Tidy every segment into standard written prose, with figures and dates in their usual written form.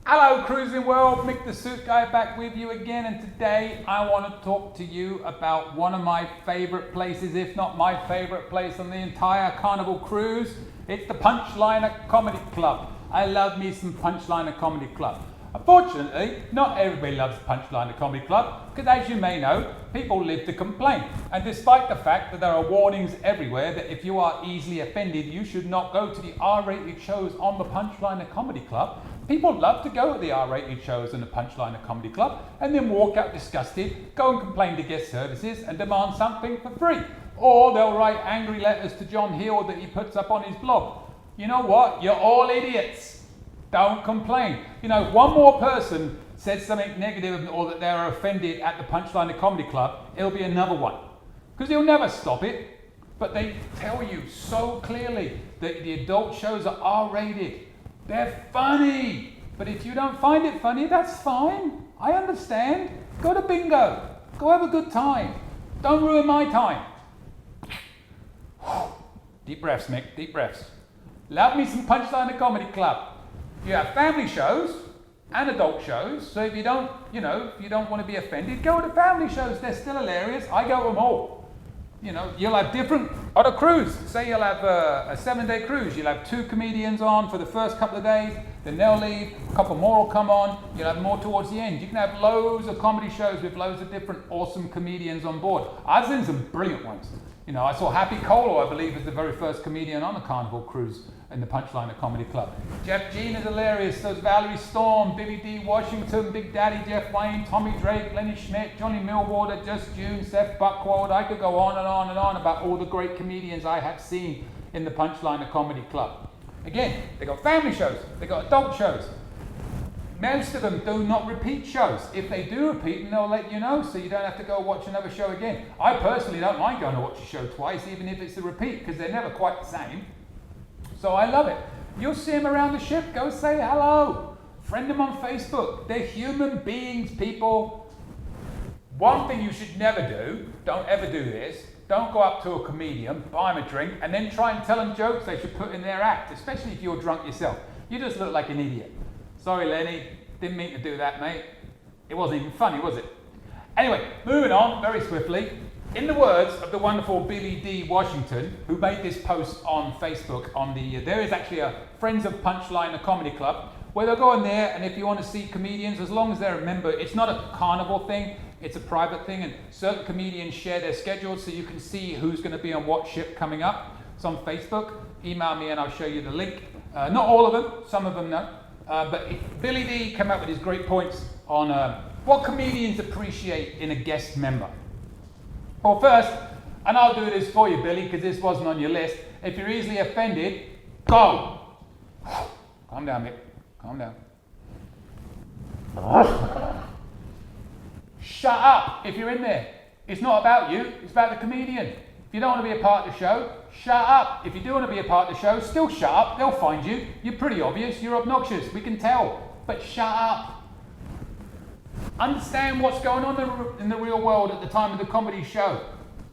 Hello Cruising World, Mick the Suit Guy back with you again, and today I want to talk to you about one of my favourite places, if not my favourite place on the entire Carnival cruise. It's the Punchliner Comedy Club. I love me some Punchliner Comedy Club. Unfortunately, not everybody loves the Punchliner Comedy Club, because as you may know, people live to complain. And despite the fact that there are warnings everywhere that if you are easily offended, you should not go to the R-rated shows on the Punchliner Comedy Club, people love to go to the R-rated shows in the Punchliner Comedy Club and then walk out disgusted, go and complain to guest services and demand something for free. Or they'll write angry letters to John Hill that he puts up on his blog. You know what? You're all idiots. Don't complain. You know, one more person says something negative or that they're offended at the Punchliner Comedy Club, it'll be another one. Because he'll never stop it. But they tell you so clearly that the adult shows are R-rated. They're funny. But if you don't find it funny, that's fine. I understand. Go to bingo. Go have a good time. Don't ruin my time. Deep breaths, Mick. Deep breaths. Love me some Punchliner Comedy Club. You have family shows and adult shows. So if you don't, if you don't want to be offended, go to family shows. They're still hilarious. I go to them all. You know, you'll have different on a cruise. Say you'll have a 7-day cruise. You'll have 2 comedians on for the first couple of days. Then they'll leave. A couple more will come on. You'll have more towards the end. You can have loads of comedy shows with loads of different awesome comedians on board. I've seen some brilliant ones. You know, I saw Happy Colo, I believe, as the very first comedian on the Carnival cruise in the Punchliner Comedy Club. Jeff Jean is hilarious. So is Valerie Storm, Billy D. Washington, Big Daddy Jeff Wayne, Tommy Drake, Lenny Schmidt, Johnny Millwater, Just June, Seth Buckwold. I could go on and on and on about all the great comedians I have seen in the Punchliner Comedy Club. Again, they got family shows, they got adult shows. Most of them do not repeat shows. If they do repeat, then they'll let you know, so you don't have to go watch another show again. I personally don't mind going to watch a show twice, even if it's a repeat, because they're never quite the same. So I love it. You'll see them around the ship. Go say hello. Friend them on Facebook. They're human beings, people. One thing you should never do, don't ever do this, don't go up to a comedian, buy them a drink, and then try and tell them jokes they should put in their act, especially if you're drunk yourself. You just look like an idiot. Sorry, Lenny. Didn't mean to do that, mate. It wasn't even funny, was it? Anyway, moving on very swiftly. In the words of the wonderful Billy D. Washington, who made this post on Facebook, there is actually a Friends of Punchliner Comedy Club, where they'll go in there, and if you want to see comedians, as long as they're a member, it's not a Carnival thing, it's a private thing, and certain comedians share their schedules so you can see who's going to be on what ship coming up. It's on Facebook. Email me and I'll show you the link. Not all of them, some of them no. But Billy D came up with his great points on what comedians appreciate in a guest member. Well, first, and I'll do this for you, Billy, because this wasn't on your list. If you're easily offended, go. Calm down, Mick. Calm down. Shut up if you're in there. It's not about you. It's about the comedian. If you don't want to be a part of the show, shut up. If you do want to be a part of the show, still shut up. They'll find you. You're pretty obvious. You're obnoxious. We can tell. But shut up. Understand what's going on in the real world at the time of the comedy show.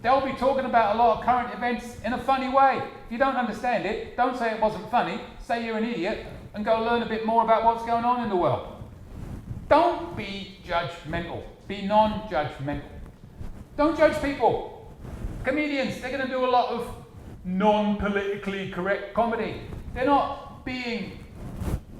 They'll be talking about a lot of current events in a funny way. If you don't understand it, don't say it wasn't funny. Say you're an idiot and go learn a bit more about what's going on in the world. Don't be judgmental. Be non-judgmental. Don't judge people. Comedians, they're going to do a lot of non-politically correct comedy. They're not being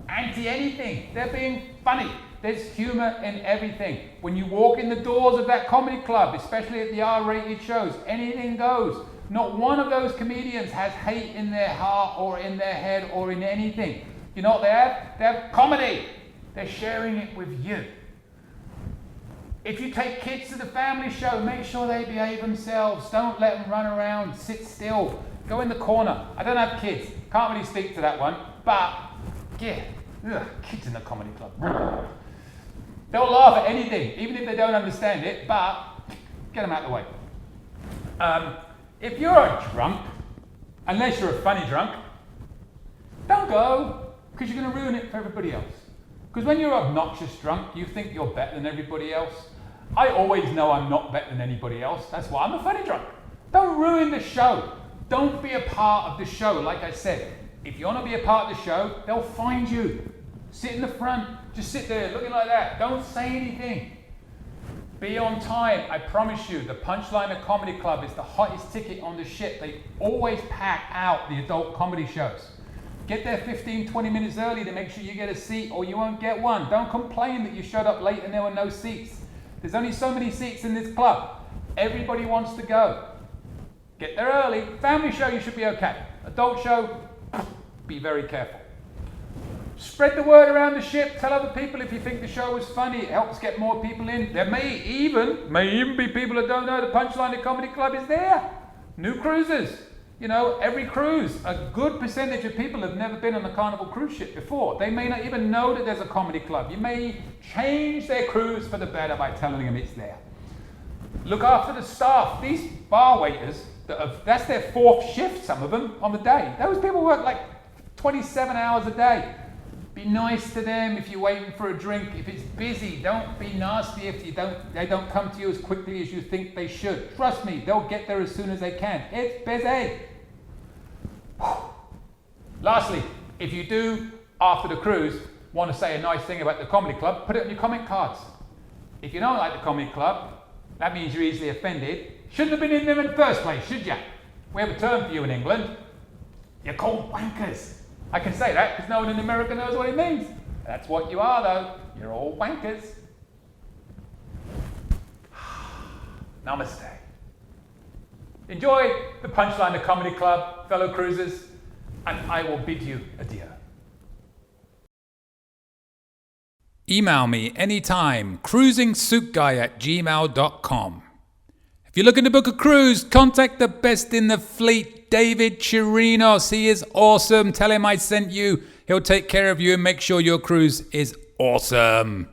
anti-anything. They're being funny. There's humour in everything. When you walk in the doors of that comedy club, especially at the R-rated shows, anything goes. Not one of those comedians has hate in their heart or in their head or in anything. You know what they have? They have comedy. They're sharing it with you. If you take kids to the family show, make sure they behave themselves. Don't let them run around. Sit still. Go in the corner. I don't have kids. Can't really speak to that one. But, yeah, kids in the comedy club. They'll laugh at anything, even if they don't understand it, but get them out of the way. If you're a drunk, unless you're a funny drunk, don't go, because you're going to ruin it for everybody else. Because when you're obnoxious drunk, you think you're better than everybody else. I always know I'm not better than anybody else. That's why I'm a funny drunk. Don't ruin the show. Don't be a part of the show. Like I said, if you want to be a part of the show, they'll find you. Sit in the front, just sit there looking like that. Don't say anything. Be on time. I promise you, the Punchliner Comedy Club is the hottest ticket on the ship. They always pack out the adult comedy shows. Get there 15, 20 minutes early to make sure you get a seat or you won't get one. Don't complain that you showed up late and there were no seats. There's only so many seats in this club. Everybody wants to go. Get there early. Family show, you should be okay. Adult show, be very careful. Spread the word around the ship. Tell other people if you think the show was funny. It helps get more people in. There may even be people that don't know the Punchliner Comedy Club is there. New cruisers. You know, every cruise, a good percentage of people have never been on a Carnival cruise ship before. They may not even know that there's a comedy club. You may change their cruise for the better by telling them it's there. Look after the staff. These bar waiters, that's their fourth shift, some of them, on the day. Those people work like 27 hours a day. Be nice to them if you're waiting for a drink. If it's busy, don't be nasty if they don't come to you as quickly as you think they should. Trust me, they'll get there as soon as they can. It's busy. Lastly, if you do, after the cruise, want to say a nice thing about the comedy club, put it on your comment cards. If you don't like the comedy club, that means you're easily offended. Shouldn't have been in there in the first place, should ya? We have a term for you in England. You're called wankers. I can say that because no one in America knows what it means. That's what you are, though. You're all wankers. Namaste. Enjoy the Punchliner Comedy Club, fellow cruisers, and I will bid you adieu. Email me anytime, cruisingsuitguy@gmail.com. If you're looking to book a cruise, contact the best in the fleet, David Chirinos. He is awesome. Tell him I sent you. He'll take care of you and make sure your cruise is awesome.